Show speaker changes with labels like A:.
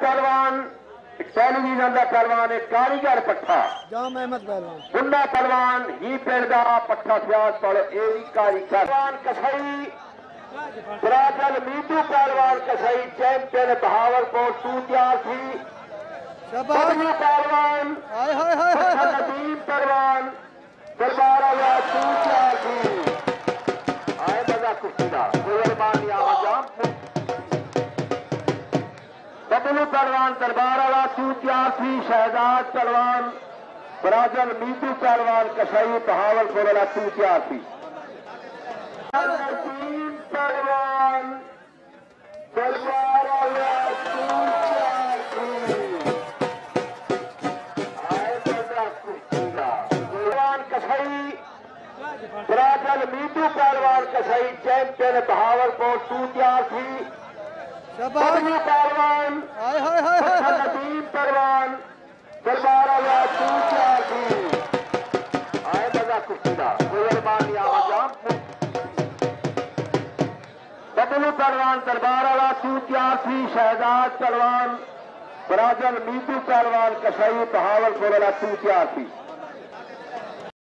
A: पहलवान टेलीविजन का पहलवान एक कारीगर पट्ठा
B: जाम अहमद पहलवान
A: मुन्ना पहलवान ही पिंड का पट्ठा सियास पर कारीगर पहलवान कसाई बराजल मीतू पहलवान कसाई चैंपियन बहावलपुर तू तैयार थी पहलवान नदीम पहलवान दरबार आया तू तैयार थी आए मजा कुश्तीदा बबलू पहलवान दरबार वाला तू तैयार थी शहजाद पहलवान बराजल मीतू पहलवान कसाई बहावलपुर वाला तू तैयार थी पहलवान दरबार वाला तू तैयार थी आए मजा कुश्तीदा पहलवान कसाई बराजल मीतू पहलवान कसाई चैंपियन बहावलपुर तू तैयार थी पहलवान नदीम पहलवान दरबार आया तू तैयार थी आए मजा कुश्तीदा बबलू पहलवान दरबार वाला तू तैयार थी शहजाद पहलवान बराजल मीतू पहलवान कसाई बहावलपुर वाला तू तैयार थी